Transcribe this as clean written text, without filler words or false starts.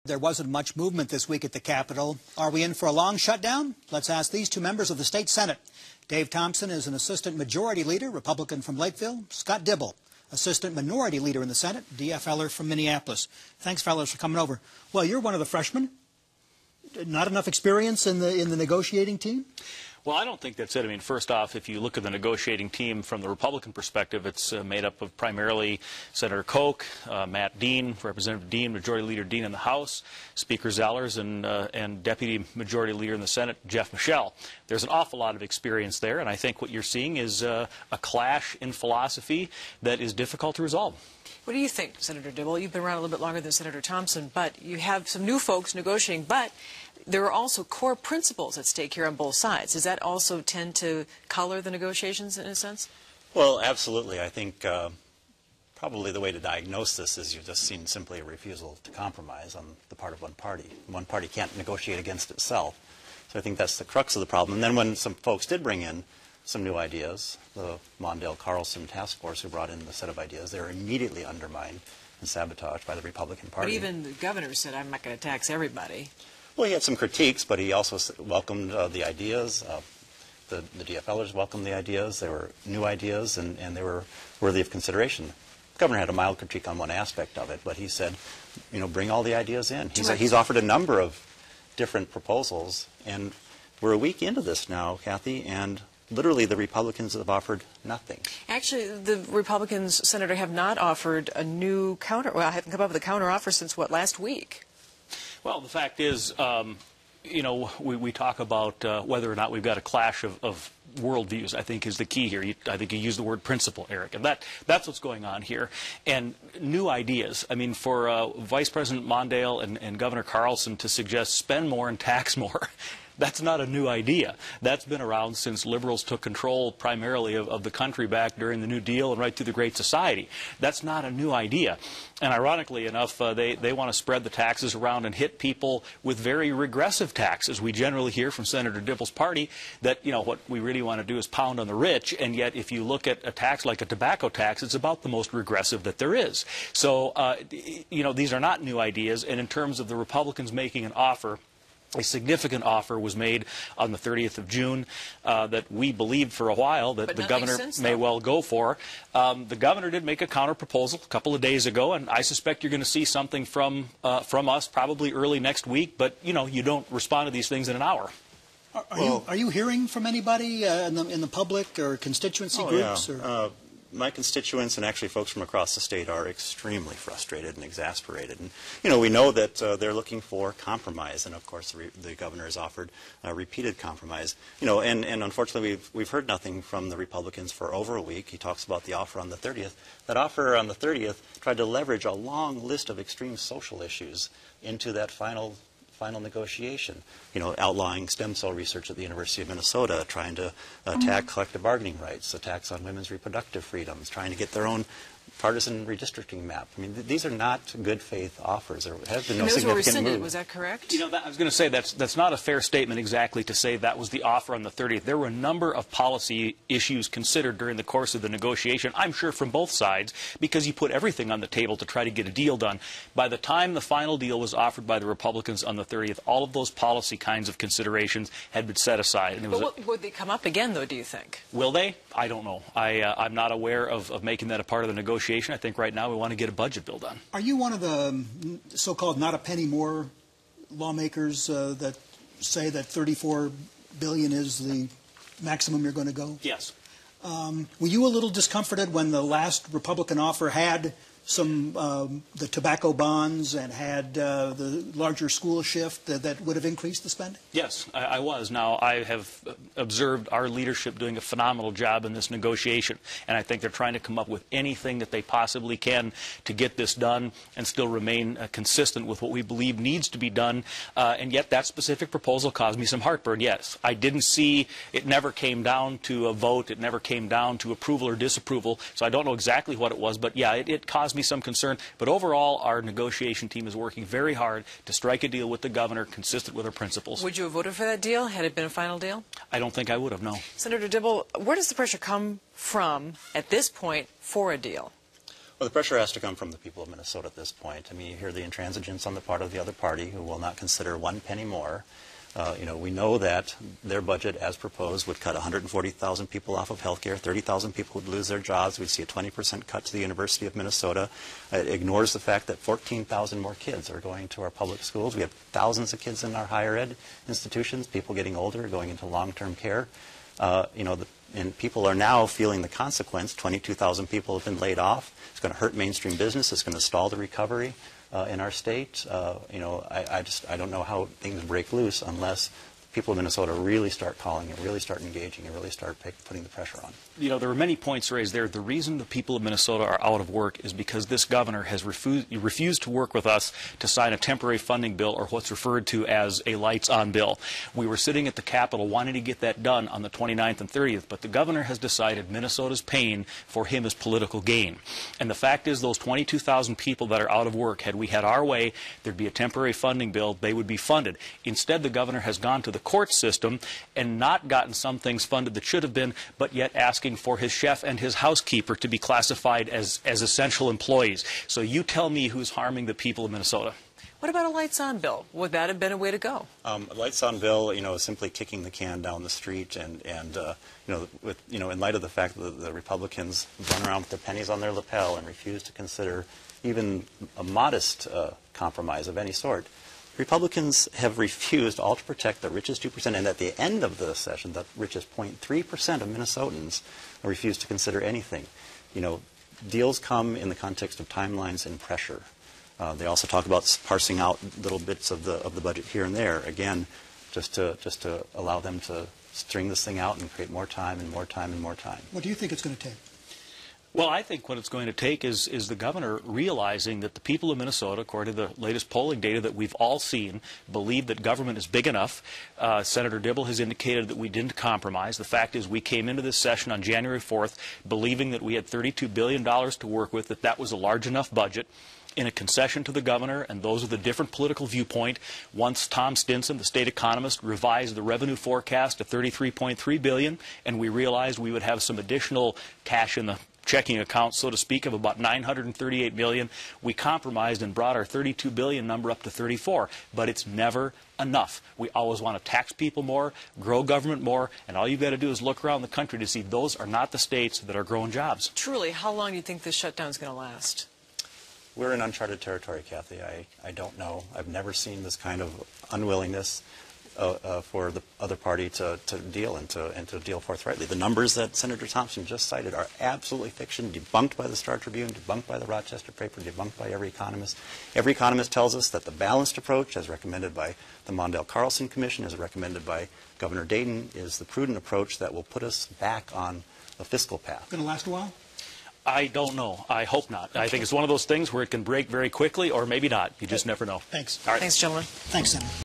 There wasn't much movement this week at the Capitol. Are we in for a long shutdown? Let's ask these two members of the state Senate. Dave Thompson is an assistant majority leader, Republican from Lakeville. Scott Dibble, assistant minority leader in the Senate, DFLer from Minneapolis. Thanks, fellas, for coming over. Well, you're one of the freshmen. Not enough experience in the negotiating team? Well, I don't think that's it. I mean, first off, if you look at the negotiating team from the Republican perspective, it's made up of primarily Senator Koch, Matt Dean, Representative Dean, Majority Leader Dean in the House, Speaker Zellers, and Deputy Majority Leader in the Senate, Jeff Michel. There's an awful lot of experience there, and I think what you're seeing is a clash in philosophy that is difficult to resolve. What do you think, Senator Dibble? You've been around a little bit longer than Senator Thompson, but you have some new folks negotiating, but there are also core principles at stake here on both sides. Does that also tend to color the negotiations in a sense? Well, absolutely. I think probably the way to diagnose this is you've just seen simply a refusal to compromise on the part of one party. One party can't negotiate against itself. So I think that's the crux of the problem. And then when some folks did bring in some new ideas, the Mondale-Carlson task force who brought in the set of ideas, they were immediately undermined and sabotaged by the Republican Party. But even the governor said, I'm not going to tax everybody. Well, he had some critiques, but he also welcomed the ideas. The DFLers welcomed the ideas. They were new ideas, and they were worthy of consideration. The governor had a mild critique on one aspect of it, but he said, you know, bring all the ideas in. He's offered a number of different proposals, and we're a week into this now, Kathy, and literally the Republicans have offered nothing. Actually, the Republicans, Senator, have not offered a new counter. Well, I haven't come up with a counter offer since, what, last week? Well, the fact is, you know, we talk about whether or not we've got a clash of worldviews, I think, is the key here. I think you used the word principle, Eric, and that's what's going on here. And new ideas. I mean, for Vice President Mondale and Governor Carlson to suggest spend more and tax more, that's not a new idea. That's been around since liberals took control primarily of the country back during the New Deal and right through the Great Society. That's not a new idea. And ironically enough, they want to spread the taxes around and hit people with very regressive taxes. We generally hear from Senator Dibble's party that, you know, what we really want to do is pound on the rich, and yet if you look at a tax like a tobacco tax, it's about the most regressive that there is. So, you know, these are not new ideas, and in terms of the Republicans making an offer, a significant offer was made on the 30th of June that we believed for a while that the governor may well go for. The governor did make a counter-proposal a couple of days ago, and I suspect you're going to see something from us probably early next week, but, you know, you don't respond to these things in an hour. Are you hearing from anybody in the public or constituency groups? Yeah. Or? My constituents and actually folks from across the state are extremely frustrated and exasperated. And, you know, we know that they're looking for compromise, and of course the governor has offered repeated compromise. You know, and unfortunately we've heard nothing from the Republicans for over a week. He talks about the offer on the 30th. That offer on the 30th tried to leverage a long list of extreme social issues into that final negotiation, you know, outlawing stem cell research at the University of Minnesota, trying to attack collective bargaining rights, attacks on women's reproductive freedoms, trying to get their own partisan redistricting map. I mean, these are not good faith offers. There has been no significant move. Was that correct? You know, I was going to say that's not a fair statement exactly to say that was the offer on the 30th. There were a number of policy issues considered during the course of the negotiation, I'm sure from both sides, because you put everything on the table to try to get a deal done. By the time the final deal was offered by the Republicans on the 30th, all of those policy kinds of considerations had been set aside. And would they come up again, though, do you think? Will they? I don't know. I'm not aware of making that a part of the negotiation. I think right now we want to get a budget bill done. Are you one of the so-called not a penny more lawmakers that say that $34 billion is the maximum you're going to go? Yes. Were you a little discomforted when the last Republican offer had some the tobacco bonds and had the larger school shift that would have increased the spending? Yes, I was. Now, I have observed our leadership doing a phenomenal job in this negotiation, and I think they're trying to come up with anything that they possibly can to get this done and still remain consistent with what we believe needs to be done, and yet that specific proposal caused me some heartburn. Yes, I didn't see, it never came down to a vote, it never came down to approval or disapproval, so I don't know exactly what it was, but yeah, it caused me some concern. But overall, our negotiation team is working very hard to strike a deal with the governor consistent with our principles. Would you have voted for that deal had it been a final deal? I don't think I would have, no. Senator Dibble, where does the pressure come from at this point for a deal? Well, the pressure has to come from the people of Minnesota at this point. I mean, you hear the intransigence on the part of the other party who will not consider one penny more. We know that their budget, as proposed, would cut 140,000 people off of health care, 30,000 people would lose their jobs. We'd see a 20% cut to the University of Minnesota. It ignores the fact that 14,000 more kids are going to our public schools. We have thousands of kids in our higher ed institutions, people getting older, going into long-term care. And people are now feeling the consequence. 22,000 people have been laid off. It's going to hurt mainstream business. It's going to stall the recovery in our state. I don't know how things break loose unless people of Minnesota really start calling and really start engaging and really start putting the pressure on. There were many points raised there. The reason the people of Minnesota are out of work is because this governor has refused to work with us to sign a temporary funding bill, or what's referred to as a lights-on bill. We were sitting at the Capitol wanting to get that done on the 29th and 30th, but the governor has decided Minnesota's pain for him is political gain. And the fact is, those 22,000 people that are out of work, had we had our way, there'd be a temporary funding bill, they would be funded. Instead, the governor has gone to the court system and not gotten some things funded that should have been, but yet asking for his chef and his housekeeper to be classified as essential employees. So you tell me who's harming the people of Minnesota. What about a lights-on bill? Would that have been a way to go? A lights-on bill, is simply kicking the can down the street, and in light of the fact that the Republicans run around with their pennies on their lapel and refuse to consider even a modest compromise of any sort. Republicans have refused all to protect the richest 2%, and at the end of the session, the richest 0.3% of Minnesotans refused to consider anything. Deals come in the context of timelines and pressure. They also talk about parsing out little bits of the budget here and there, again, just to allow them to string this thing out and create more time and more time and more time. What do you think it's going to take? Well, I think what it's going to take is the governor realizing that the people of Minnesota, according to the latest polling data that we've all seen, believe that government is big enough. Senator Dibble has indicated that we didn't compromise. The fact is we came into this session on January 4th believing that we had $32 billion to work with, that was a large enough budget. In a concession to the governor, and those are the different political viewpoint, once Tom Stinson, the state economist, revised the revenue forecast to $33.3 billion, and we realized we would have some additional cash in the checking account, so to speak, of about $938 million. We compromised and brought our $32 billion number up to $34, but it's never enough. We always want to tax people more, grow government more, and all you've got to do is look around the country to see those are not the states that are growing jobs. Truly, how long do you think this shutdown is going to last? We're in uncharted territory, Kathy. I don't know. I've never seen this kind of unwillingness for the other party to deal and to deal forthrightly. The numbers that Senator Thompson just cited are absolutely fiction, debunked by the Star Tribune, debunked by the Rochester paper, debunked by every economist. Every economist tells us that the balanced approach, as recommended by the Mondale-Carlson Commission, as recommended by Governor Dayton, is the prudent approach that will put us back on the fiscal path. Going to last a while? I don't know. I hope not. I think it's one of those things where it can break very quickly, or maybe not. You just never know. Thanks. All right. Thanks, gentlemen. Thanks, Senator.